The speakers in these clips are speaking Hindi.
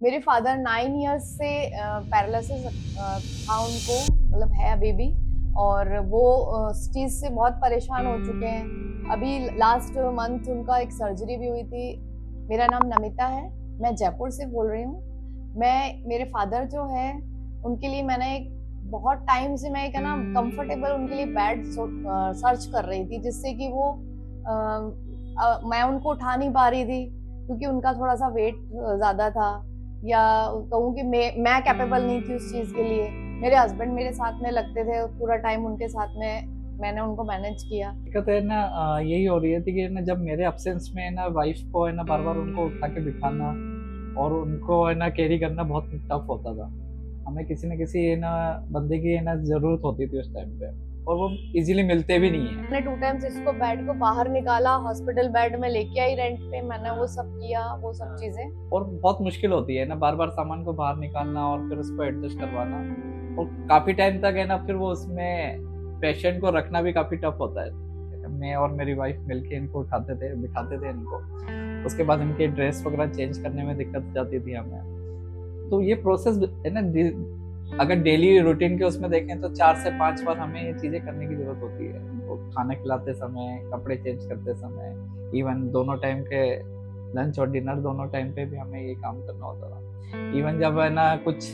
मेरे फादर 9 इयर्स से पैरालिसिस था उनको, मतलब है अभी भी। और वो इस चीज़ से बहुत परेशान हो चुके हैं। अभी लास्ट मंथ उनका एक सर्जरी भी हुई थी। मेरा नाम नमिता है, मैं जयपुर से बोल रही हूँ। मेरे फादर जो है उनके लिए मैंने एक बहुत टाइम से मैं एक है ना कंफर्टेबल उनके लिए बेड सर्च कर रही थी, जिससे कि वो मैं उनको उठा नहीं पा रही थी क्योंकि उनका थोड़ा सा वेट ज्यादा था, या कहूँ कि मैं कैपेबल नहीं थी उस चीज के लिए। मेरे हस्बैंड मेरे साथ में लगते थे पूरा टाइम, उनके साथ में मैंने उनको मैनेज किया। दिक्कत है ना, यही हो रही थी कि ना जब मेरे एब्सेंस में है ना वाइफ को है ना बार बार उनको उठा के बिठाना और उनको है ना कैरी करना बहुत टफ होता था। हमें किसी न किसी है ना बंदे की है ना जरूरत होती थी उस टाइम पे, और वो इजीली मिलते भी नहीं है। मैंने 2 टाइम्स इसको बेड को बाहर निकाला, हॉस्पिटल बेड में लेके आई रेंट पे, मैंने वो सब किया, वो सब चीजें। और बहुत मुश्किल होती है ना बार बार सामान को बाहर निकालना और फिर उसको एडजस्ट करवाना, और काफी टाइम तक है ना फिर वो उसमें पेशेंट को रखना भी काफी टफ होता है। मैं और मेरी वाइफ मिलके इनको उठाते थे, बिठाते थे इनको, उसके बाद इनके ड्रेस वगैरह चेंज करने में दिक्कत जाती थी हमें। तो ये प्रोसेस है ना, अगर डेली रूटीन के उसमें देखें तो 4 से 5 बार हमें ये चीजें करने की जरूरत होती है। इनको खाना खिलाते समय, कपड़े चेंज करते समय, इवन दोनों टाइम के लंच और डिनर दोनों टाइम पे भी हमें ये काम करना होता था। इवन जब है ना कुछ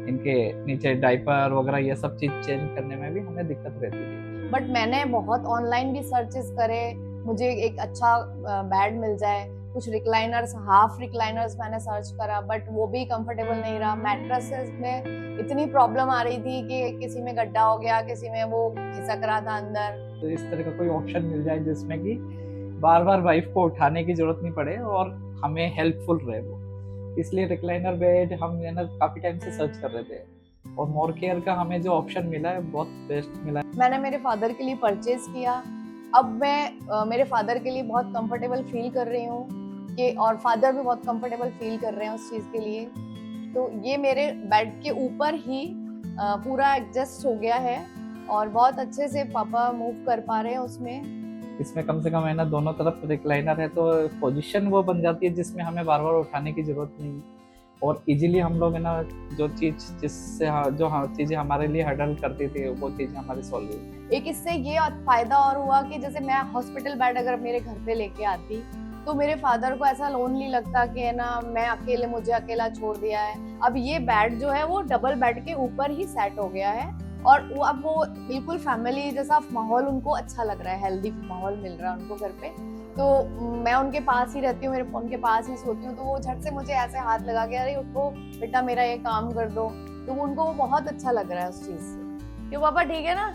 इनके नीचे डायपर वगैरह ये सब चीज चेंज करने में भी हमें दिक्कत रहती थी। बट मैंने बहुत ऑनलाइन भी सर्चेस करे, मुझे एक अच्छा बेड मिल जाए। कुछ रिक्लाइनर्स, हाफ रिक्लाइनर्स मैंने सर्च करा, बट वो भी कंफर्टेबल नहीं रहा। मैट्रेसेस में इतनी प्रॉब्लम आ रही थी कि किसी में गड्ढा हो गया, किसी में वो खिसक रहा था अंदर। तो इस तरह का कोई ऑप्शन मिल जाए जिसमें कि बार बार वाइफ को उठाने की जरूरत नहीं पड़े और हमें हेल्पफुल रहे वो, इसलिए रिक्लाइनर बेड हम है ना काफी टाइम से सर्च कर रहे थे, और मोर केयर का हमें जो ऑप्शन मिला है बहुत बेस्ट मिला है। मैंने मेरे फादर के लिए परचेज किया। अब मैं मेरे फादर के लिए बहुत कंफर्टेबल फील कर रही हूँ कि, और फादर भी बहुत कंफर्टेबल फील कर रहे हैं उस चीज़ के लिए। तो ये मेरे बेड के ऊपर ही पूरा एडजस्ट हो गया है और बहुत अच्छे से पापा मूव कर पा रहे हैं उसमें। इसमें कम से कम है ना दोनों तरफ रिक्लाइनर है, तो पोजीशन वो बन जाती है जिसमें हमें बार बार उठाने की जरूरत नहीं, और इजीली हम लोग है ना जो चीज जिससे जो चीजें हमारे लिए हर्डल करती थी वो चीजें हमारी सॉल्व हुई। एक इससे ये फायदा और हुआ कि जैसे मैं हॉस्पिटल बेड अगर मेरे घर पे लेके आती तो मेरे फादर को ऐसा लोनली लगता कि है ना मैं अकेले, मुझे अकेला छोड़ दिया है। अब ये बेड जो है वो डबल बेड के ऊपर ही सेट हो गया है, और अब वो बिल्कुल फैमिली जैसा माहौल उनको अच्छा लग रहा है, हेल्दी माहौल मिल रहा है उनको घर पे। तो मैं उनके पास ही रहती हूँ, मेरे फोन के पास ही सोती हूँ, तो वो झट से मुझे ऐसे हाथ लगा के, अरे उठो बेटा मेरा ये काम कर दो। तो उनको वो बहुत अच्छा लग रहा है उस चीज से। क्यों पापा, ठीक है ना?